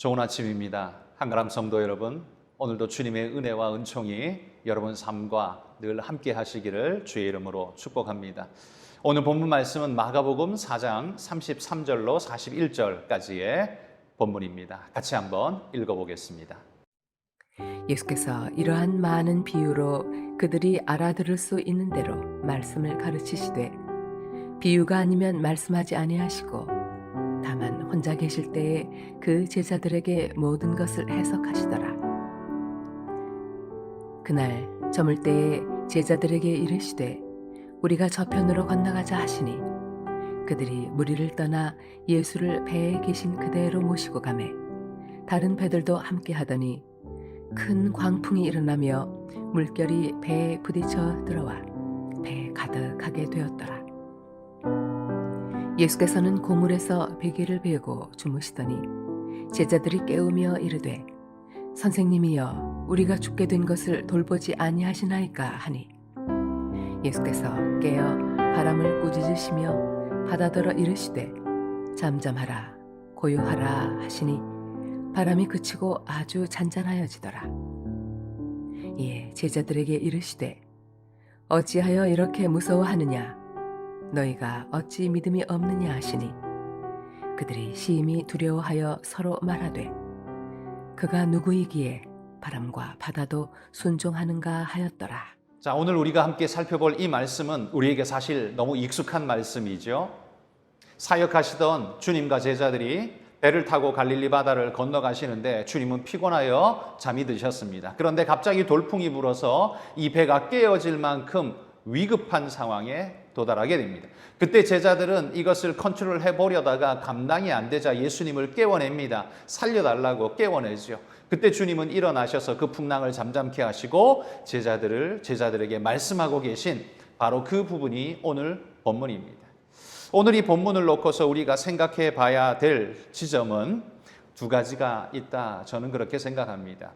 좋은 아침입니다. 한가람 성도 여러분, 오늘도 주님의 은혜와 은총이 여러분 삶과 늘 함께 하시기를 주의 이름으로 축복합니다. 오늘 본문 말씀은 마가복음 4장 33절로 41절까지의 본문입니다. 같이 한번 읽어보겠습니다. 예수께서 이러한 많은 비유로 그들이 알아들을 수 있는 대로 말씀을 가르치시되 비유가 아니면 말씀하지 아니하시고 다만 혼자 계실 때에 그 제자들에게 모든 것을 해석하시더라. 그날 저물 때에 제자들에게 이르시되 우리가 저편으로 건너가자 하시니 그들이 무리를 떠나 예수를 배에 계신 그대로 모시고 가매 다른 배들도 함께 하더니 큰 광풍이 일어나며 물결이 배에 부딪혀 들어와 배에 가득하게 되었더라. 예수께서는 고물에서 베개를 베고 주무시더니 제자들이 깨우며 이르되 선생님이여 우리가 죽게 된 것을 돌보지 아니하시나이까 하니 예수께서 깨어 바람을 꾸짖으시며 바다더러 이르시되 잠잠하라 고요하라 하시니 바람이 그치고 아주 잔잔하여지더라. 이에 제자들에게 이르시되 어찌하여 이렇게 무서워하느냐 너희가 어찌 믿음이 없느냐 하시니 그들이 심히 두려워하여 서로 말하되 그가 누구이기에 바람과 바다도 순종하는가 하였더라. 자, 오늘 우리가 함께 살펴볼 이 말씀은 우리에게 사실 너무 익숙한 말씀이죠. 사역하시던 주님과 제자들이 배를 타고 갈릴리 바다를 건너가시는데 주님은 피곤하여 잠이 드셨습니다. 그런데 갑자기 돌풍이 불어서 이 배가 깨어질 만큼 위급한 상황에 도달하게 됩니다. 그때 제자들은 이것을 컨트롤해 보려다가 감당이 안 되자 예수님을 깨워냅니다. 살려달라고 깨워내죠. 그때 주님은 일어나셔서 그 풍랑을 잠잠케 하시고 제자들에게 말씀하고 계신 바로 그 부분이 오늘 본문입니다. 오늘 이 본문을 놓고서 우리가 생각해 봐야 될 지점은 두 가지가 있다. 저는 그렇게 생각합니다.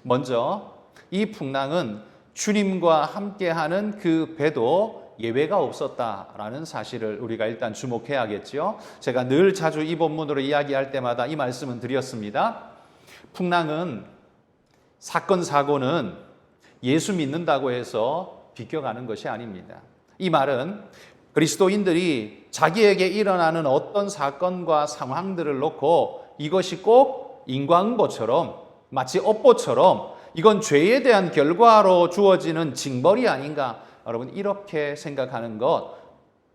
먼저 이 풍랑은 주님과 함께하는 그 배도 예외가 없었다라는 사실을 우리가 일단 주목해야겠죠. 제가 늘 자주 이 본문으로 이야기할 때마다 이 말씀은 드렸습니다. 풍랑은 사건 사고는 예수 믿는다고 해서 비껴가는 것이 아닙니다. 이 말은 그리스도인들이 자기에게 일어나는 어떤 사건과 상황들을 놓고 이것이 꼭 인과응보처럼 마치 업보처럼 이건 죄에 대한 결과로 주어지는 징벌이 아닌가. 여러분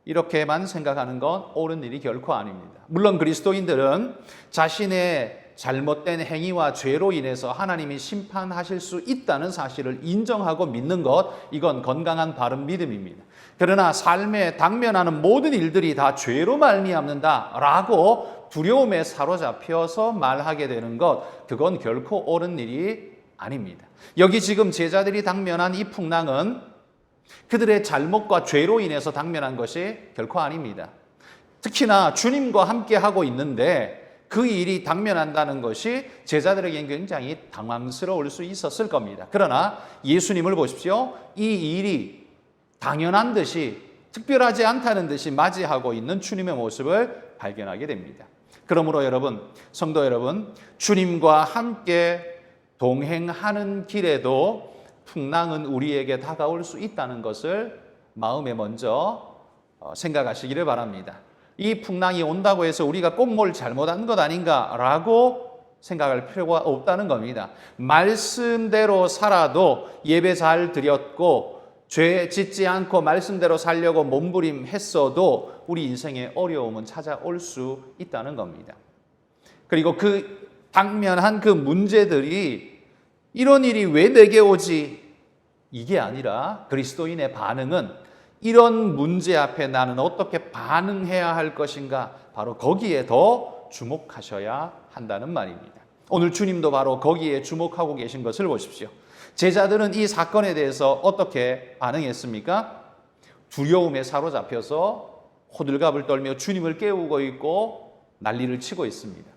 이렇게만 생각하는 건 옳은 일이 결코 아닙니다. 물론 그리스도인들은 자신의 잘못된 행위와 죄로 인해서 하나님이 심판하실 수 있다는 사실을 인정하고 믿는 것, 이건 건강한 바른 믿음입니다. 그러나 삶에 당면하는 모든 일들이 다 죄로 말미암는다라고 두려움에 사로잡혀서 말하게 되는 것, 그건 결코 옳은 일이 아닙니다. 여기 지금 제자들이 당면한 이 풍랑은 그들의 잘못과 죄로 인해서 당면한 것이 결코 아닙니다. 특히나 주님과 함께 하고 있는데 그 일이 당면한다는 것이 제자들에게는 굉장히 당황스러울 수 있었을 겁니다. 그러나 예수님을 보십시오. 이 일이 당연한 듯이 특별하지 않다는 듯이 맞이하고 있는 주님의 모습을 발견하게 됩니다. 그러므로 여러분, 성도 여러분, 주님과 함께 동행하는 길에도 풍랑은 우리에게 다가올 수 있다는 것을 마음에 먼저 생각하시기를 바랍니다. 이 풍랑이 온다고 해서 우리가 꼭 뭘 잘못한 것 아닌가라고 생각할 필요가 없다는 겁니다. 말씀대로 살아도 예배 잘 드렸고 죄 짓지 않고 말씀대로 살려고 몸부림했어도 우리 인생에 어려움은 찾아올 수 있다는 겁니다. 그리고 그 당면한 그 문제들이 이런 일이 왜 내게 오지? 이게 아니라 그리스도인의 반응은 이런 문제 앞에 나는 어떻게 반응해야 할 것인가? 바로 거기에 더 주목하셔야 한다는 말입니다. 오늘 주님도 바로 거기에 주목하고 계신 것을 보십시오. 제자들은 이 사건에 대해서 어떻게 반응했습니까? 두려움에 사로잡혀서 호들갑을 떨며 주님을 깨우고 있고 난리를 치고 있습니다.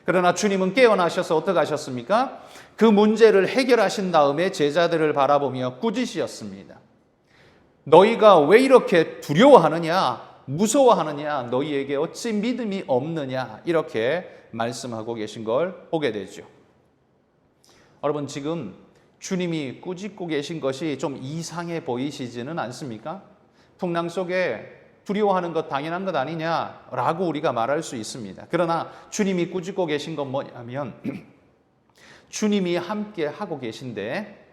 그러나 주님은 깨어나셔서 어떻게 하셨습니까? 그 문제를 해결하신 다음에 제자들을 바라보며 꾸짖으셨습니다. 너희가 왜 이렇게 두려워하느냐? 무서워하느냐? 너희에게 어찌 믿음이 없느냐? 이렇게 말씀하고 계신 걸 보게 되죠. 여러분, 지금 주님이 꾸짖고 계신 것이 좀 이상해 보이시지는 않습니까? 풍랑 속에 두려워하는 것 당연한 것 아니냐라고 우리가 말할 수 있습니다. 그러나 주님이 꾸짖고 계신 건 뭐냐면 주님이 함께 하고 계신데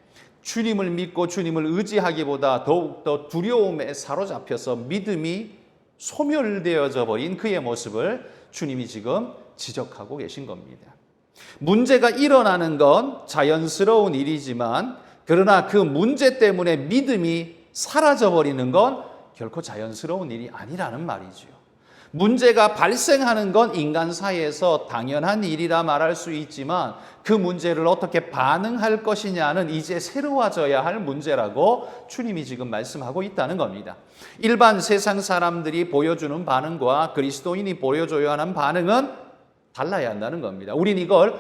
주님을 믿고 주님을 의지하기보다 더욱더 두려움에 사로잡혀서 믿음이 소멸되어져 버린 그의 모습을 주님이 지금 지적하고 계신 겁니다. 문제가 일어나는 건 자연스러운 일이지만 그러나 그 문제 때문에 믿음이 사라져버리는 건 결코 자연스러운 일이 아니라는 말이죠. 문제가 발생하는 건 인간 사이에서 당연한 일이라 말할 수 있지만 그 문제를 어떻게 반응할 것이냐는 이제 새로워져야 할 문제라고 주님이 지금 말씀하고 있다는 겁니다. 일반 세상 사람들이 보여주는 반응과 그리스도인이 보여줘야 하는 반응은 달라야 한다는 겁니다. 우린 이걸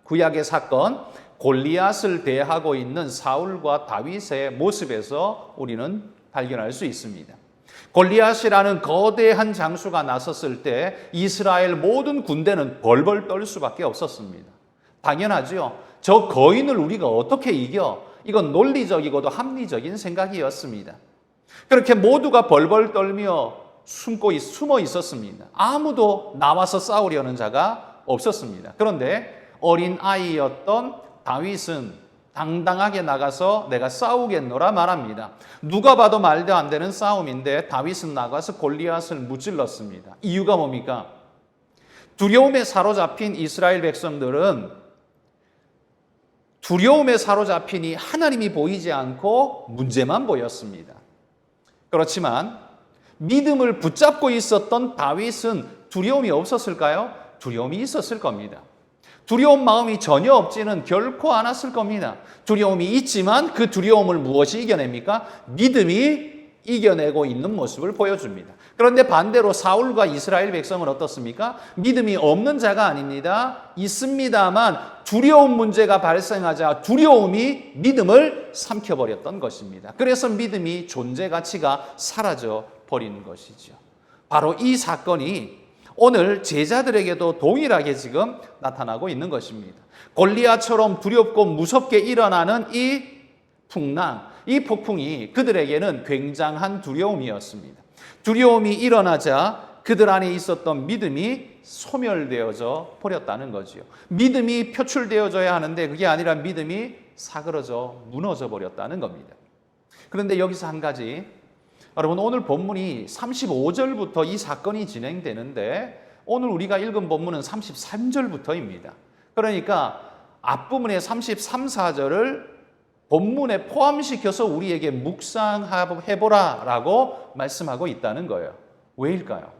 구약의 사건 골리앗을 대하고 있는 사울과 다윗의 모습에서 우리는 발견할 수 있습니다. 골리앗이라는 거대한 장수가 나섰을 때 이스라엘 모든 군대는 벌벌 떨 수밖에 없었습니다. 당연하죠. 저 거인을 우리가 어떻게 이겨? 이건 논리적이고도 합리적인 생각이었습니다. 그렇게 모두가 벌벌 떨며 숨어 있었습니다. 아무도 나와서 싸우려는 자가 없었습니다. 그런데 어린 아이였던 다윗은 당당하게 나가서 내가 싸우겠노라 말합니다. 누가 봐도 말도 안 되는 싸움인데 다윗은 나가서 골리앗을 무찔렀습니다. 이유가 뭡니까? 두려움에 사로잡힌 이스라엘 백성들은 두려움에 사로잡히니 하나님이 보이지 않고 문제만 보였습니다. 그렇지만 믿음을 붙잡고 있었던 다윗은 두려움이 없었을까요? 두려움이 있었을 겁니다. 두려운 마음이 전혀 없지는 결코 않았을 겁니다. 두려움이 있지만 그 두려움을 무엇이 이겨냅니까? 믿음이 이겨내고 있는 모습을 보여줍니다. 그런데 반대로 사울과 이스라엘 백성은 어떻습니까? 믿음이 없는 자가 아닙니다. 있습니다만 두려운 문제가 발생하자 두려움이 믿음을 삼켜버렸던 것입니다. 그래서 믿음이 존재 가치가 사라져 버리는 것이죠. 바로 이 사건이 오늘 제자들에게도 동일하게 지금 나타나고 있는 것입니다. 골리앗처럼 두렵고 무섭게 일어나는 이 풍랑, 이 폭풍이 그들에게는 굉장한 두려움이었습니다. 두려움이 일어나자 그들 안에 있었던 믿음이 소멸되어져 버렸다는 거지요. 믿음이 표출되어져야 하는데 그게 아니라 믿음이 사그러져 무너져 버렸다는 겁니다. 그런데 여기서 한 가지, 여러분 오늘 본문이 35절부터 이 사건이 진행되는데 오늘 우리가 읽은 본문은 33절부터입니다. 그러니까 앞부분의 33, 4절을 본문에 포함시켜서 우리에게 묵상해보라 라고 말씀하고 있다는 거예요. 왜일까요?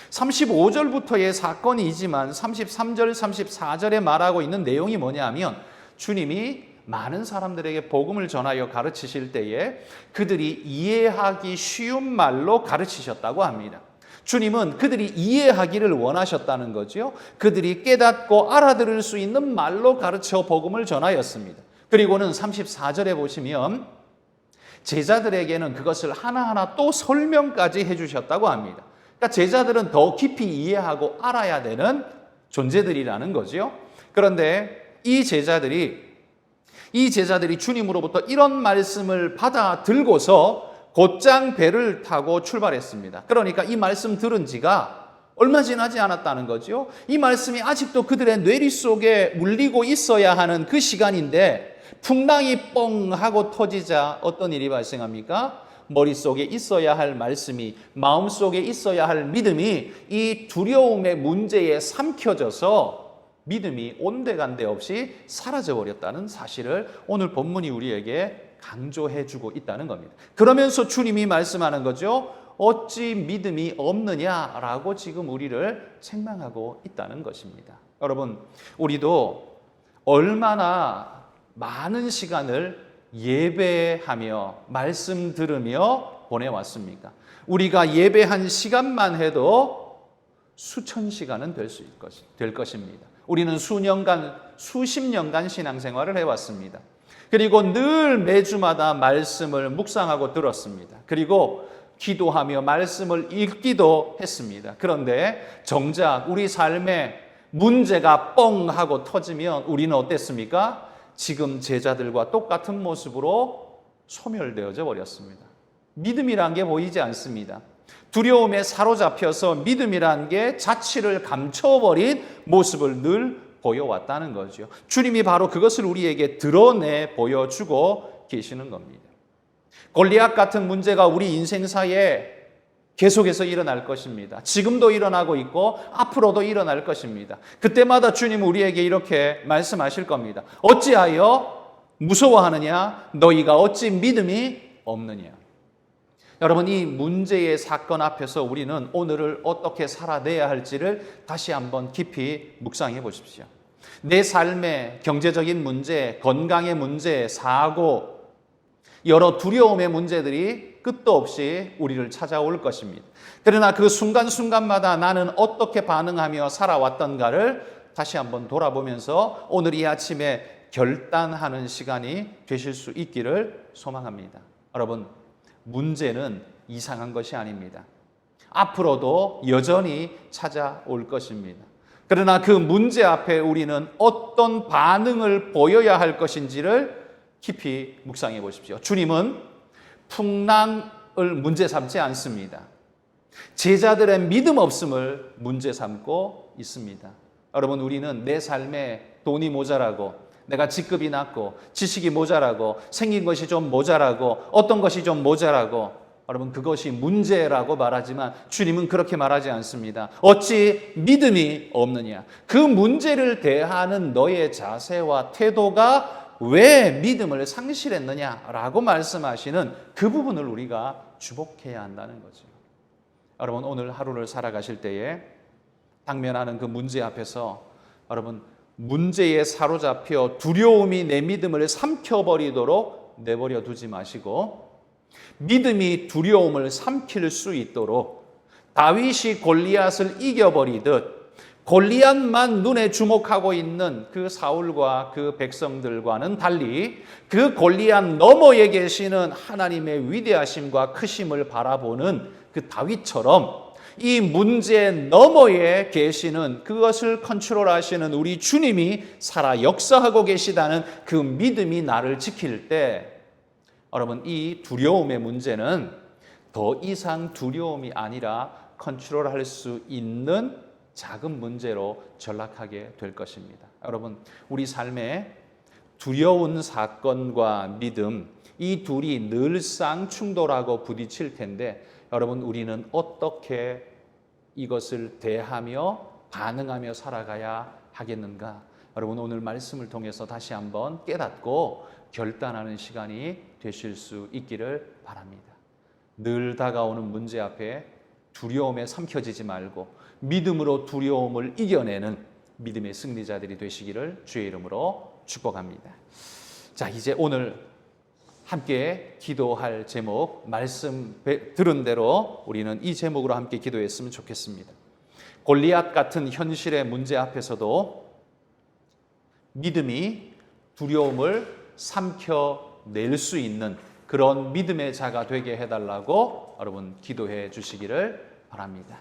35절부터의 사건이지만 33절, 34절에 말하고 있는 내용이 뭐냐면 주님이 많은 사람들에게 복음을 전하여 가르치실 때에 그들이 이해하기 쉬운 말로 가르치셨다고 합니다. 주님은 그들이 이해하기를 원하셨다는 거죠. 그들이 깨닫고 알아들을 수 있는 말로 가르쳐 복음을 전하였습니다. 그리고는 34절에 보시면 제자들에게는 그것을 하나하나 또 설명까지 해주셨다고 합니다. 그러니까 제자들은 더 깊이 이해하고 알아야 되는 존재들이라는 거죠. 그런데 이 제자들이 주님으로부터 이런 말씀을 받아 들고서 곧장 배를 타고 출발했습니다. 그러니까 이 말씀 들은 지가 얼마 지나지 않았다는 거죠. 이 말씀이 아직도 그들의 뇌리 속에 물리고 있어야 하는 그 시간인데 풍랑이 뻥 하고 터지자 어떤 일이 발생합니까? 머릿속에 있어야 할 말씀이, 마음속에 있어야 할 믿음이 이 두려움의 문제에 삼켜져서 믿음이 온데간데 없이 사라져버렸다는 사실을 오늘 본문이 우리에게 강조해주고 있다는 겁니다. 그러면서 주님이 말씀하는 거죠. 어찌 믿음이 없느냐라고 지금 우리를 책망하고 있다는 것입니다. 여러분, 우리도 얼마나 많은 시간을 예배하며 말씀 들으며 보내왔습니까? 우리가 예배한 시간만 해도 수천 시간은 될 것입니다. 우리는 수십 년간 신앙생활을 해왔습니다. 그리고 늘 매주마다 말씀을 묵상하고 들었습니다. 그리고 기도하며 말씀을 읽기도 했습니다. 그런데 정작 우리 삶에 문제가 뻥 하고 터지면 우리는 어땠습니까? 지금 제자들과 똑같은 모습으로 소멸되어져 버렸습니다. 믿음이란 게 보이지 않습니다. 두려움에 사로잡혀서 믿음이란 게 자취를 감춰버린 모습을 늘 보여왔다는 거죠. 주님이 바로 그것을 우리에게 드러내 보여주고 계시는 겁니다. 골리앗 같은 문제가 우리 인생사에 계속해서 일어날 것입니다. 지금도 일어나고 있고 앞으로도 일어날 것입니다. 그때마다 주님은 우리에게 이렇게 말씀하실 겁니다. 어찌하여 무서워하느냐? 너희가 어찌 믿음이 없느냐? 여러분, 이 문제의 사건 앞에서 우리는 오늘을 어떻게 살아내야 할지를 다시 한번 깊이 묵상해 보십시오. 내 삶의 경제적인 문제, 건강의 문제, 사고, 여러 두려움의 문제들이 끝도 없이 우리를 찾아올 것입니다. 그러나 그 순간순간마다 나는 어떻게 반응하며 살아왔던가를 다시 한번 돌아보면서 오늘 이 아침에 결단하는 시간이 되실 수 있기를 소망합니다. 여러분, 문제는 이상한 것이 아닙니다. 앞으로도 여전히 찾아올 것입니다. 그러나 그 문제 앞에 우리는 어떤 반응을 보여야 할 것인지를 깊이 묵상해 보십시오. 주님은 풍랑을 문제 삼지 않습니다. 제자들의 믿음 없음을 문제 삼고 있습니다. 여러분, 우리는 내 삶에 돈이 모자라고, 내가 직급이 낮고, 지식이 모자라고, 생긴 것이 좀 모자라고, 어떤 것이 좀 모자라고, 여러분, 그것이 문제라고 말하지만 주님은 그렇게 말하지 않습니다. 어찌 믿음이 없느냐? 그 문제를 대하는 너의 자세와 태도가 왜 믿음을 상실했느냐라고 말씀하시는 그 부분을 우리가 주목해야 한다는 거죠. 여러분, 오늘 하루를 살아가실 때에 당면하는 그 문제 앞에서 여러분, 문제에 사로잡혀 두려움이 내 믿음을 삼켜버리도록 내버려 두지 마시고 믿음이 두려움을 삼킬 수 있도록 다윗이 골리앗을 이겨버리듯 골리앗만 눈에 주목하고 있는 그 사울과 그 백성들과는 달리 그 골리앗 너머에 계시는 하나님의 위대하심과 크심을 바라보는 그 다윗처럼 이 문제 너머에 계시는 그것을 컨트롤하시는 우리 주님이 살아 역사하고 계시다는 그 믿음이 나를 지킬 때 여러분, 이 두려움의 문제는 더 이상 두려움이 아니라 컨트롤할 수 있는 작은 문제로 전락하게 될 것입니다. 여러분, 우리 삶에 두려운 사건과 믿음, 이 둘이 늘상 충돌하고 부딪힐 텐데 여러분, 우리는 어떻게 이것을 대하며 반응하며 살아가야 하겠는가? 여러분, 오늘 말씀을 통해서 다시 한번 깨닫고 결단하는 시간이 되실 수 있기를 바랍니다. 늘 다가오는 문제 앞에 두려움에 삼켜지지 말고 믿음으로 두려움을 이겨내는 믿음의 승리자들이 되시기를 주의 이름으로 축복합니다. 자, 이제 오늘 함께 기도할 제목, 말씀 들은 대로 우리는 이 제목으로 함께 기도했으면 좋겠습니다. 골리앗 같은 현실의 문제 앞에서도 믿음이 두려움을 삼켜낼 수 있는 그런 믿음의 자가 되게 해달라고 여러분 기도해 주시기를 바랍니다.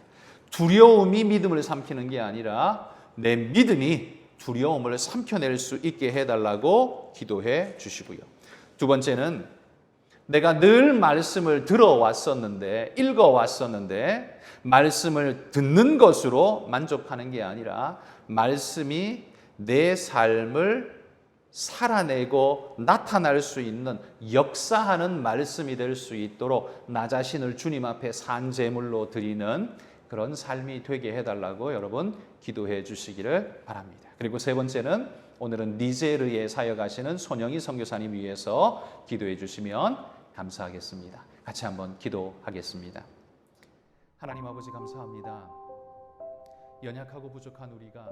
두려움이 믿음을 삼키는 게 아니라 내 믿음이 두려움을 삼켜낼 수 있게 해달라고 기도해 주시고요. 두 번째는 내가 늘 말씀을 들어왔었는데, 읽어왔었는데 말씀을 듣는 것으로 만족하는 게 아니라 말씀이 내 삶을 살아내고 나타날 수 있는 역사하는 말씀이 될 수 있도록 나 자신을 주님 앞에 산제물로 드리는 그런 삶이 되게 해달라고 여러분 기도해 주시기를 바랍니다. 그리고 세 번째는 오늘은 니제르에 사역하시는 손영희 선교사님 위해서 기도해 주시면 감사하겠습니다. 같이 한번 기도하겠습니다. 하나님 아버지, 감사합니다. 연약하고 부족한 우리가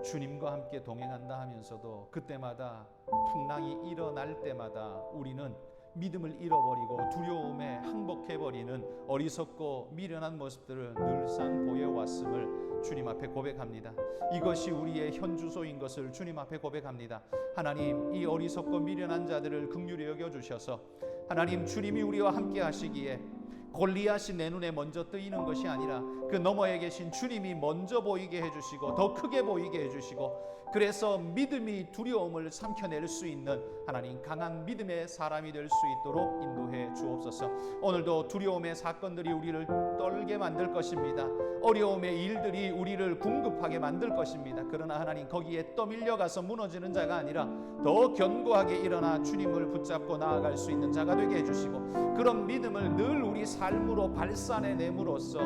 주님과 함께 동행한다 하면서도 그때마다 풍랑이 일어날 때마다 우리는 믿음을 잃어버리고 두려움에 항복해버리는 어리석고 미련한 모습들을 늘상 보여왔음을 주님 앞에 고백합니다. 이것이 우리의 현주소인 것을 주님 앞에 고백합니다. 하나님, 이 어리석고 미련한 자들을 긍휼히 여겨주셔서 하나님, 주님이 우리와 함께 하시기에 골리앗이 내 눈에 먼저 뜨이는 것이 아니라 그 너머에 계신 주님이 먼저 보이게 해주시고 더 크게 보이게 해주시고, 그래서 믿음이 두려움을 삼켜낼 수 있는 하나님 강한 믿음의 사람이 될 수 있도록 인도해 주옵소서. 오늘도 두려움의 사건들이 우리를 떨게 만들 것입니다. 어려움의 일들이 우리를 궁급하게 만들 것입니다. 그러나 하나님, 거기에 떠밀려가서 무너지는 자가 아니라 더 견고하게 일어나 주님을 붙잡고 나아갈 수 있는 자가 되게 해주시고, 그런 믿음을 늘 우리 삶으로 발산해냄으로써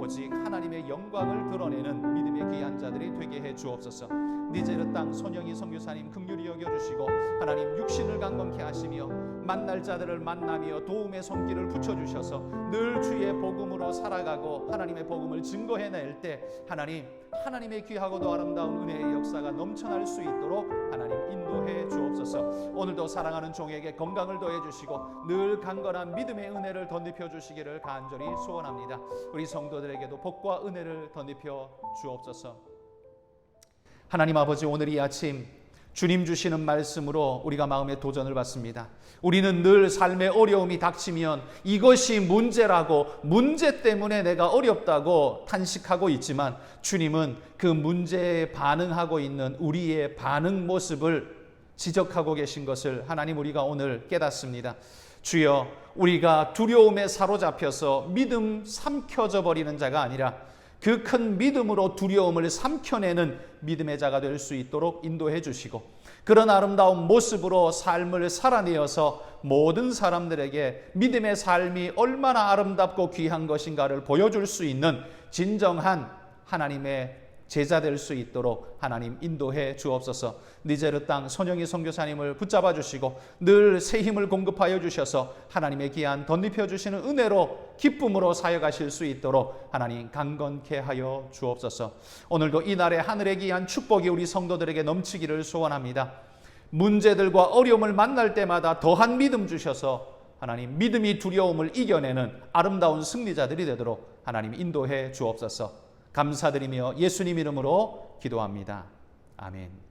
오직 하나님의 영광을 드러내는 믿음의 귀한 자들이 되게 해 주옵소서. 니제르 땅 손영희 선교사님 긍휼히 여겨주시고, 하나님 육신을 강건케 하시며 만날 자들을 만나며 도움의 손길을 붙여주셔서 늘 주의 복음으로 살아가고 하나님의 복음을 증거해낼 때 하나님의 귀하고도 아름다운 은혜의 역사가 넘쳐날 수 있도록 하나님 인도해 주옵소서. 오늘도 사랑하는 종에게 건강을 더해 주시고 늘 강건한 믿음의 은혜를 덧입혀 주시기를 간절히 소원합니다. 우리 성도들에게도 복과 은혜를 덧입혀 주옵소서. 하나님 아버지, 오늘 이 아침 주님 주시는 말씀으로 우리가 마음의 도전을 받습니다. 우리는 늘 삶의 어려움이 닥치면 이것이 문제라고, 문제 때문에 내가 어렵다고 탄식하고 있지만, 주님은 그 문제에 반응하고 있는 우리의 반응 모습을 지적하고 계신 것을 하나님 우리가 오늘 깨닫습니다. 주여, 우리가 두려움에 사로잡혀서 믿음 삼켜져 버리는 자가 아니라 그 큰 믿음으로 두려움을 삼켜내는 믿음의 자가 될 수 있도록 인도해 주시고, 그런 아름다운 모습으로 삶을 살아내어서 모든 사람들에게 믿음의 삶이 얼마나 아름답고 귀한 것인가를 보여줄 수 있는 진정한 하나님의 제자 될 수 있도록 하나님 인도해 주옵소서. 니제르 땅 손영희 선교사님을 붙잡아 주시고 늘 새 힘을 공급하여 주셔서 하나님의 귀한 덧입혀 주시는 은혜로 기쁨으로 사역하실 수 있도록 하나님 강건케 하여 주옵소서. 오늘도 이날의 하늘의 귀한 축복이 우리 성도들에게 넘치기를 소원합니다. 문제들과 어려움을 만날 때마다 더한 믿음 주셔서 하나님 믿음이 두려움을 이겨내는 아름다운 승리자들이 되도록 하나님 인도해 주옵소서. 감사드리며 예수님 이름으로 기도합니다. 아멘.